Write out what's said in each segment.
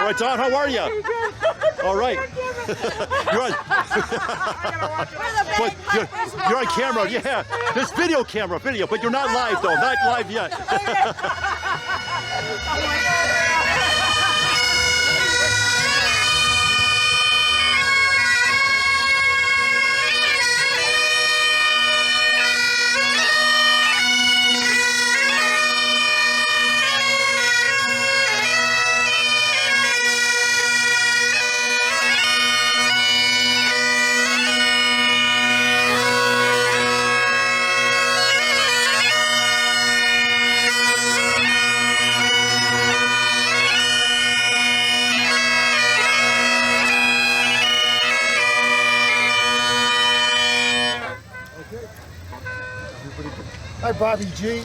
right, Don, how are you? All right. You're on, but you're on camera, yeah. There's video, but you're not live, though. Not live yet. Hi, Bobby G.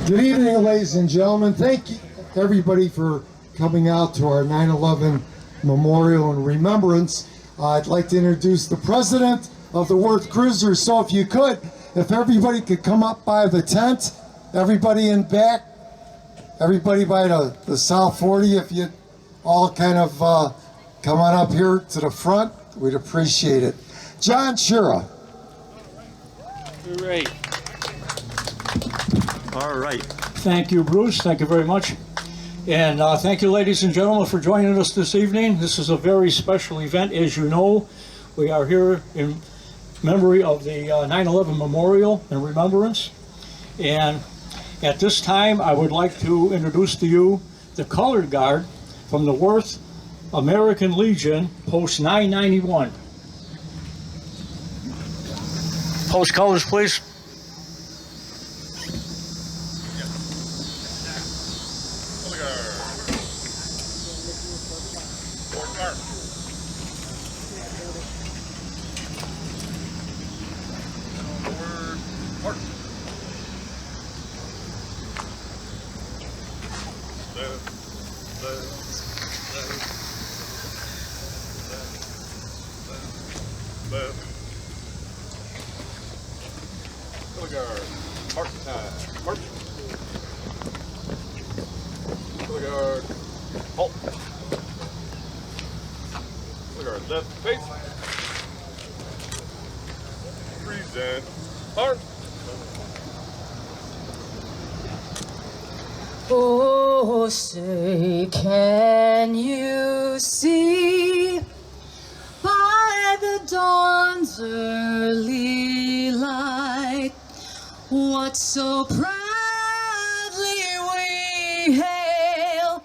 Good evening, ladies and gentlemen. Thank you, everybody, for coming out to our 9/11 Memorial and Remembrance. I'd like to introduce the president of the Worth Cruisers. So if you could, if everybody could come up by the tent, everybody in back, everybody by the South 40, if you all kind of come on up here to the front, we'd appreciate it. John Shira. Great. All right. Thank you, Bruce. Thank you very much. And thank you, ladies and gentlemen, for joining us this evening. This is a very special event. As you know, we are here in memory of the 9/11 Memorial and Remembrance. And at this time, I would like to introduce to you the Color Guard from the Worth American Legion, Post 991. Post colors, please. Left face. Present. Arm. Oh, say, can you see by the dawn's early light what so proudly we hail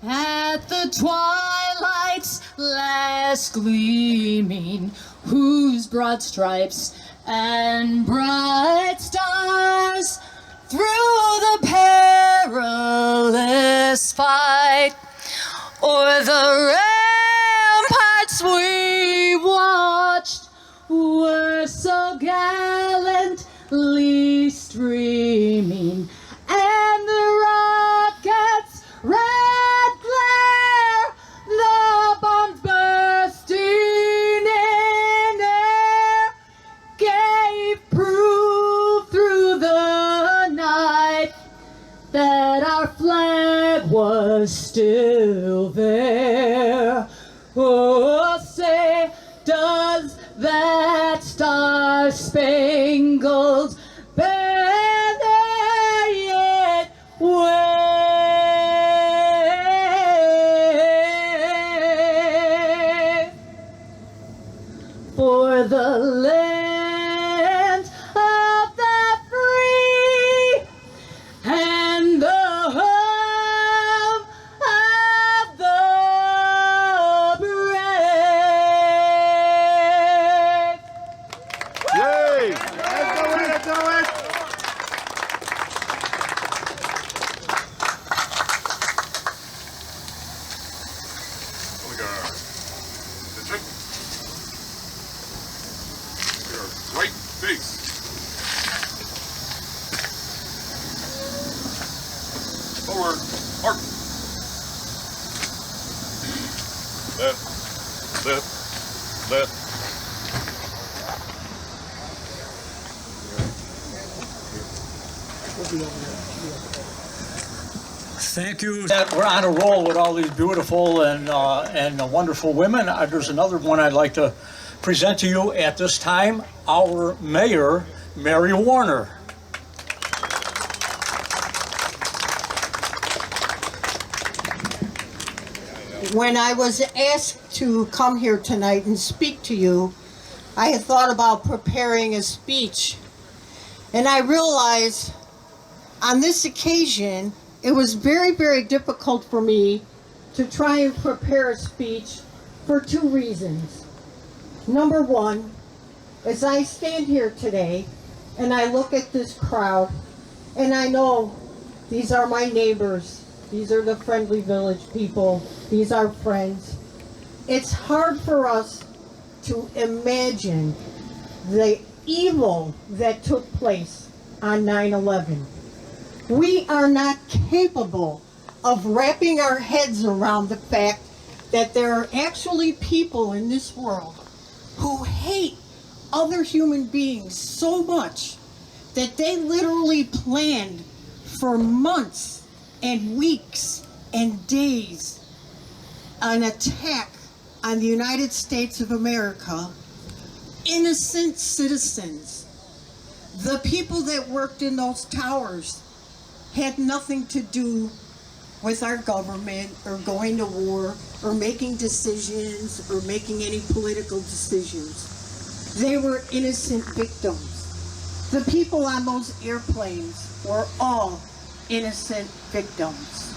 at the twilight's last gleaming, whose broad stripes and bright stars through the perilous fight o'er the ramparts we watched were so gallantly streaming, and the rockets' red glare, the bombs bursting in air, gave proof through the night that our flag was still there. Oh, say, does that star-spangled banner yet wave for the land of the free and the home of the brave? Yay! Let's do it. Color guard. Attention. Your right face. Forward. Arc. Left. Left. Left. Thank you. That we're on a roll with all these beautiful and wonderful women. There's another one I'd like to present to you at this time, our mayor, Mary Werner. When I was asked to come here tonight and speak to you, I had thought about preparing a speech. And I realized on this occasion, it was very, very difficult for me to try and prepare a speech for two reasons. Number one, as I stand here today and I look at this crowd, and I know these are my neighbors, these are the Friendly Village people, these are friends. It's hard for us to imagine the evil that took place on 9/11. We are not capable of wrapping our heads around the fact that there are actually people in this world who hate other human beings so much that they literally planned for months and weeks and days an attack on the United States of America, innocent citizens. The people that worked in those towers had nothing to do with our government or going to war or making decisions or making any political decisions. They were innocent victims. The people on those airplanes were all innocent victims.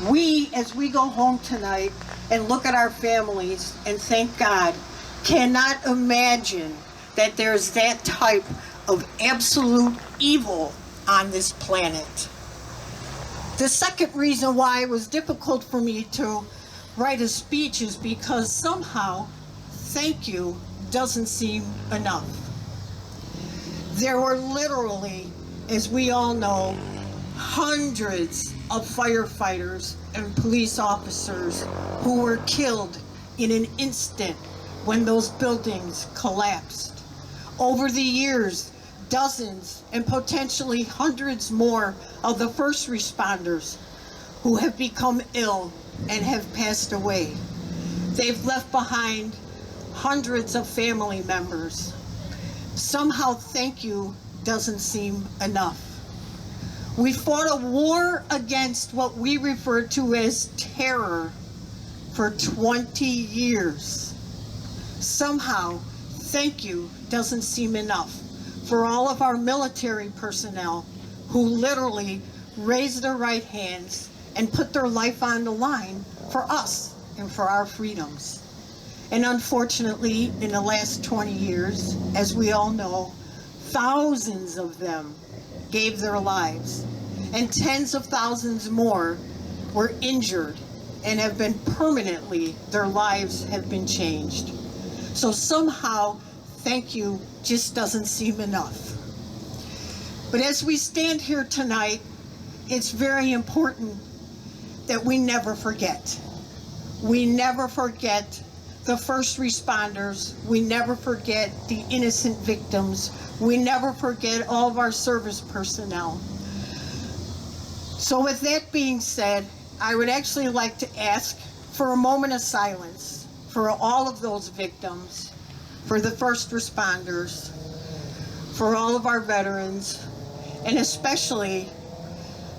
We, as we go home tonight and look at our families and thank God, cannot imagine that there's that type of absolute evil on this planet. The second reason why it was difficult for me to write a speech is because somehow thank you doesn't seem enough. There were literally, as we all know, hundreds of firefighters and police officers who were killed in an instant when those buildings collapsed. Over the years, dozens and potentially hundreds more of the first responders who have become ill and have passed away. They've left behind hundreds of family members. Somehow thank you doesn't seem enough. We fought a war against what we refer to as terror for 20 years. Somehow thank you doesn't seem enough for all of our military personnel who literally raised their right hands and put their life on the line for us and for our freedoms. And unfortunately, in the last 20 years, as we all know, thousands of them gave their lives, and tens of thousands more were injured and have been permanently, their lives have been changed. So somehow, thank you just doesn't seem enough. But as we stand here tonight, it's very important that we never forget. We never forget the first responders. We never forget the innocent victims. We never forget all of our service personnel. So with that being said, I would actually like to ask for a moment of silence for all of those victims, for the first responders, for all of our veterans, and especially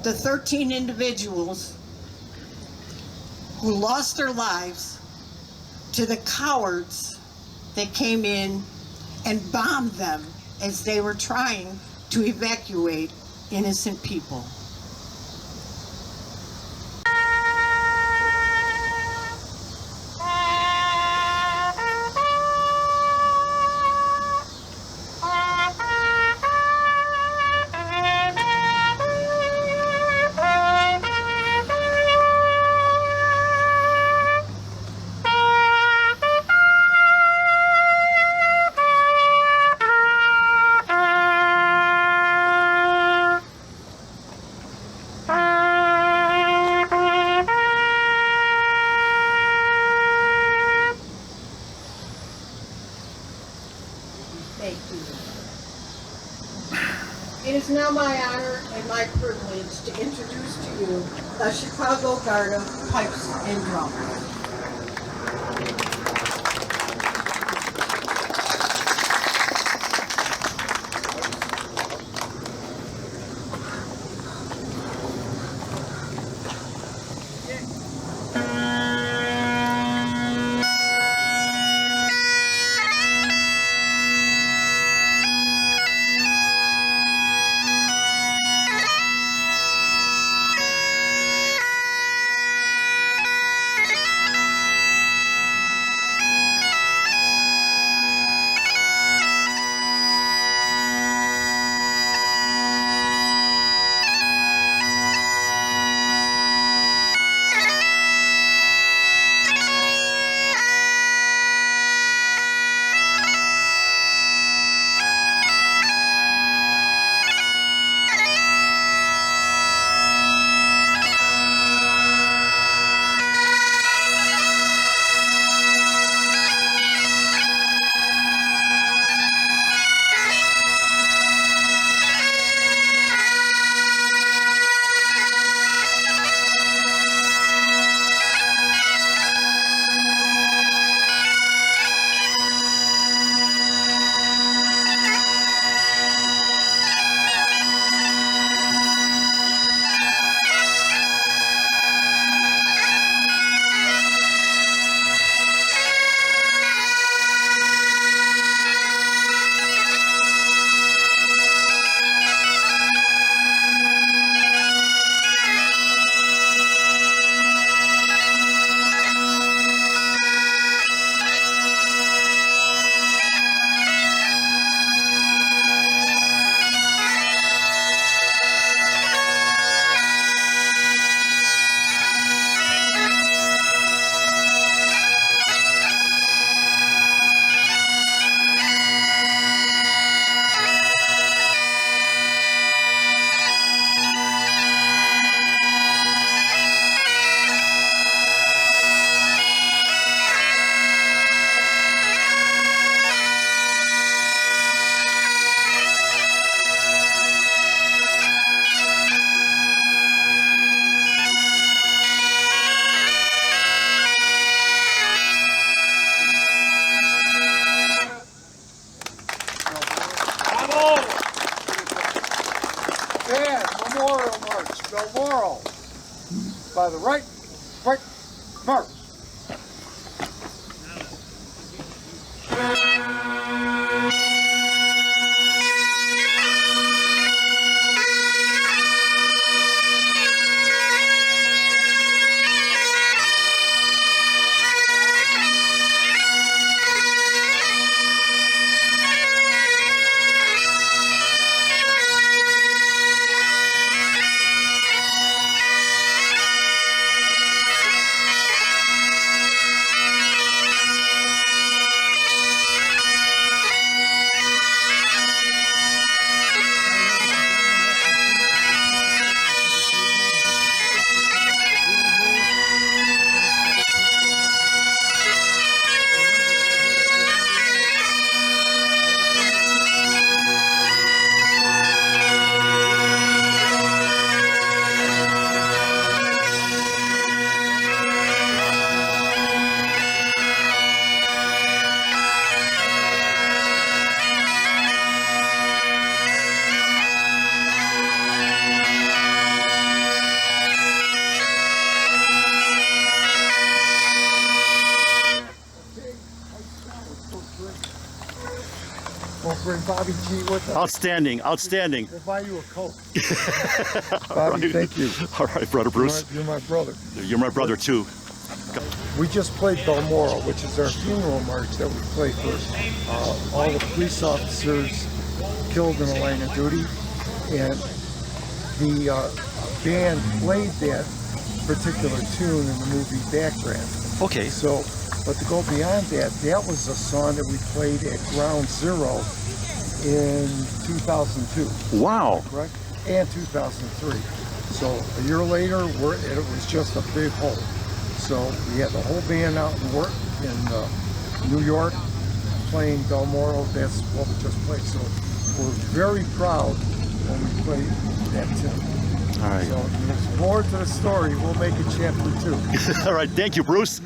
the 13 individuals who lost their lives to the cowards that came in and bombed them as they were trying to evacuate innocent people. Thank you. It is now my honor and my privilege to introduce to you the Chicago Garda Pipes and Drums. And Memorial March, Balmoral. By the right, march. We'll bring Bobby G with us. Outstanding, outstanding. We'll buy you a Coke. All Bobby, right. thank you. All right, brother Bruce. You're my brother. You're my brother too. We just played Balmoral, which is our funeral march that we play for all the police officers killed in the line of duty. And the band played that particular tune in the movie Background. Okay. So, but to go beyond that, that was a song that we played at Ground Zero in 2002. Wow. Correct? And 2003. So a year later, it was just a big hole. So we had the whole band out in New York playing Balmoral. That's what we just played. So we're very proud when we played that tune. All right. So look forward to the story. We'll make it chapter 2. All right. Thank you, Bruce.